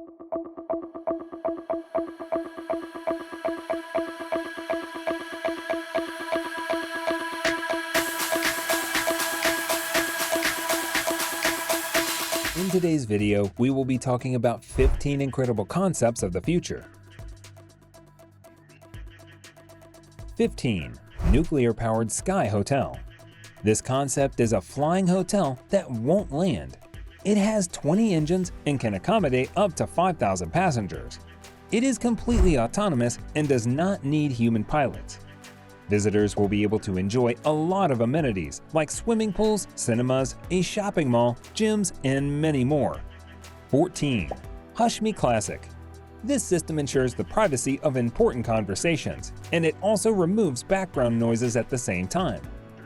In today's video, we will be talking about 15 incredible concepts of the future. 15. Nuclear-powered sky hotel. This concept is a flying hotel that won't land. It has 20 engines and can accommodate up to 5,000 passengers. It is completely autonomous and does not need human pilots. Visitors will be able to enjoy a lot of amenities like swimming pools, cinemas, a shopping mall, gyms, and many more. 14. Hushme Classic. This system ensures the privacy of important conversations, and it also removes background noises at the same time.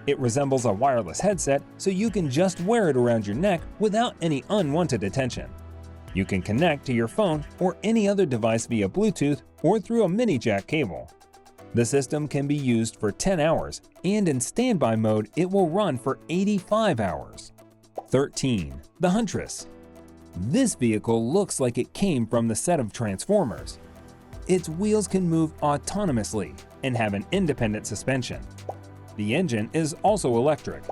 It resembles a wireless headset, so you can just wear it around your neck without any unwanted attention. You can connect to your phone or any other device via Bluetooth or through a mini jack cable. The system can be used for 10 hours, and in standby mode it will run for 85 hours. 13. The Huntress. This vehicle looks like it came from the set of Transformers. Its wheels can move autonomously and have an independent suspension. The engine is also electric.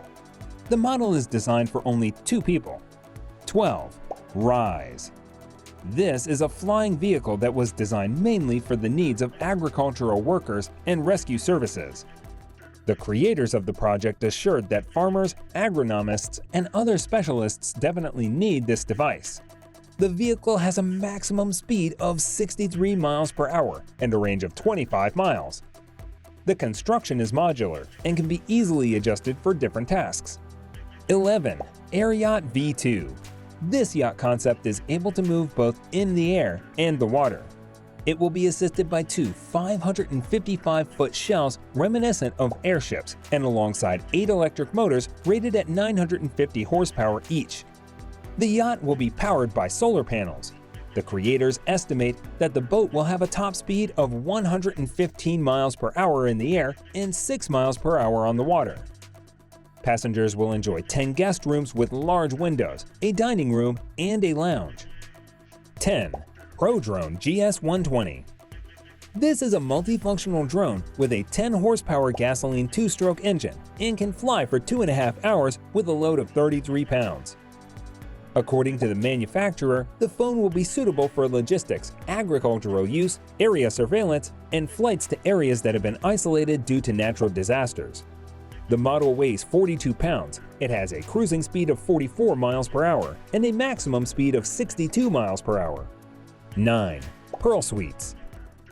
The model is designed for only 2 people. 12. RYSE. This is a flying vehicle that was designed mainly for the needs of agricultural workers and rescue services. The creators of the project assured that farmers, agronomists, and other specialists definitely need this device. The vehicle has a maximum speed of 63 miles per hour and a range of 25 miles. The construction is modular and can be easily adjusted for different tasks. 11. Yacht V2. This yacht concept is able to move both in the air and the water. It will be assisted by 2 555-foot shells reminiscent of airships and alongside 8 electric motors rated at 950 horsepower each. The yacht will be powered by solar panels. The creators estimate that the boat will have a top speed of 115 miles per hour in the air and 6 miles per hour on the water. Passengers will enjoy 10 guest rooms with large windows, a dining room, and a lounge. 10. PRODRONE GS120. This is a multifunctional drone with a 10 horsepower gasoline 2-stroke engine and can fly for 2.5 hours with a load of 33 pounds. According to the manufacturer, the phone will be suitable for logistics, agricultural use, area surveillance, and flights to areas that have been isolated due to natural disasters. The model weighs 42 pounds, it has a cruising speed of 44 miles per hour, and a maximum speed of 62 miles per hour. 9. Pearl Suites.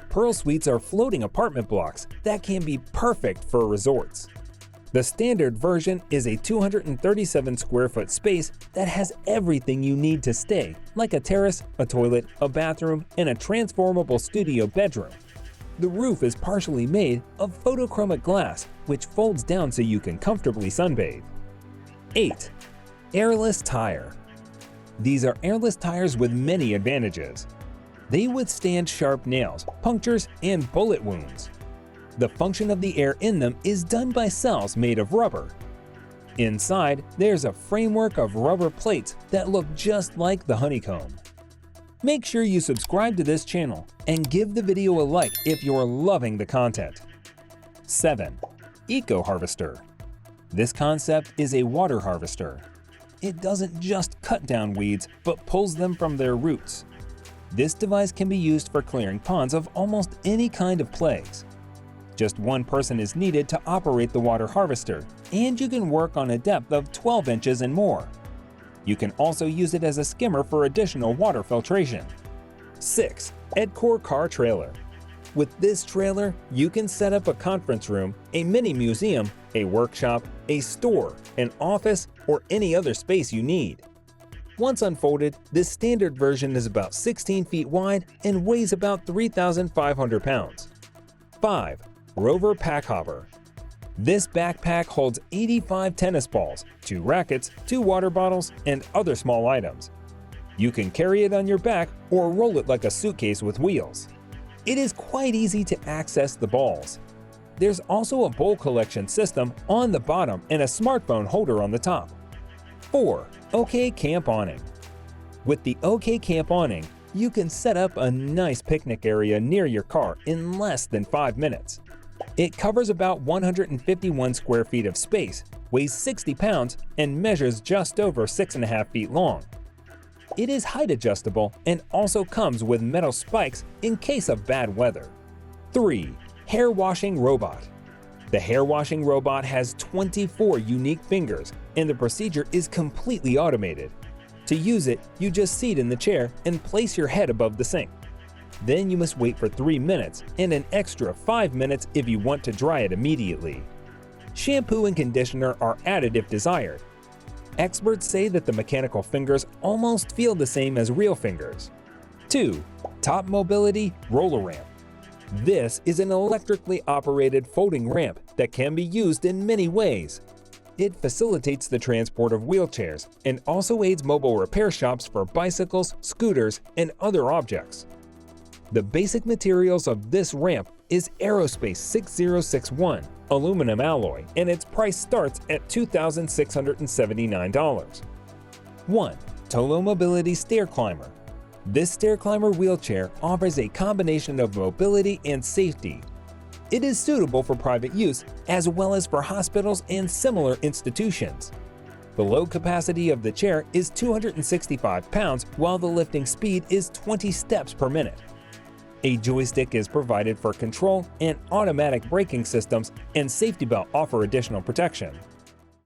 Pearl Suites are floating apartment blocks that can be perfect for resorts. The standard version is a 237 square foot space that has everything you need to stay, like a terrace, a toilet, a bathroom, and a transformable studio bedroom. The roof is partially made of photochromic glass, which folds down so you can comfortably sunbathe. 8. Airless Tire. These are airless tires with many advantages. They withstand sharp nails, punctures, and bullet wounds. The function of the air in them is done by cells made of rubber. Inside, there's a framework of rubber plates that look just like the honeycomb. Make sure you subscribe to this channel and give the video a like if you're loving the content. 7. Eco Harvester. This concept is a water harvester. It doesn't just cut down weeds, but pulls them from their roots. This device can be used for clearing ponds of almost any kind of plagues. Just one person is needed to operate the water harvester, and you can work on a depth of 12 inches and more. You can also use it as a skimmer for additional water filtration. 6. ETTCOR Car Trailer. With this trailer, you can set up a conference room, a mini museum, a workshop, a store, an office, or any other space you need. Once unfolded, this standard version is about 16 feet wide and weighs about 3,500 pounds. 5. ROVER Packhopper. This backpack holds 85 tennis balls, 2 rackets, 2 water bottles, and other small items. You can carry it on your back or roll it like a suitcase with wheels. It is quite easy to access the balls. There's also a bowl collection system on the bottom and a smartphone holder on the top. 4. OK Camp Awning. With the OK Camp Awning, You can set up a nice picnic area near your car in less than 5 minutes. It covers about 151 square feet of space, weighs 60 pounds, and measures just over 6.5 feet long. It is height adjustable and also comes with metal spikes in case of bad weather. 3. Hair washing robot. The hair washing robot has 24 unique fingers, and the procedure is completely automated. To use it, you just seat in the chair and place your head above the sink. Then you must wait for 3 minutes and an extra 5 minutes if you want to dry it immediately. Shampoo and conditioner are added if desired. Experts say that the mechanical fingers almost feel the same as real fingers. 2. Top Mobility Roller Ramp. This is an electrically operated folding ramp that can be used in many ways. It facilitates the transport of wheelchairs and also aids mobile repair shops for bicycles, scooters, and other objects. The basic materials of this ramp is Aerospace 6061 aluminum alloy, and its price starts at $2,679. 1. Tolo Mobility Stair Climber. This stair climber wheelchair offers a combination of mobility and safety. It is suitable for private use as well as for hospitals and similar institutions. The load capacity of the chair is 265 pounds while the lifting speed is 20 steps per minute. A joystick is provided for control, and automatic braking systems and safety belt offer additional protection.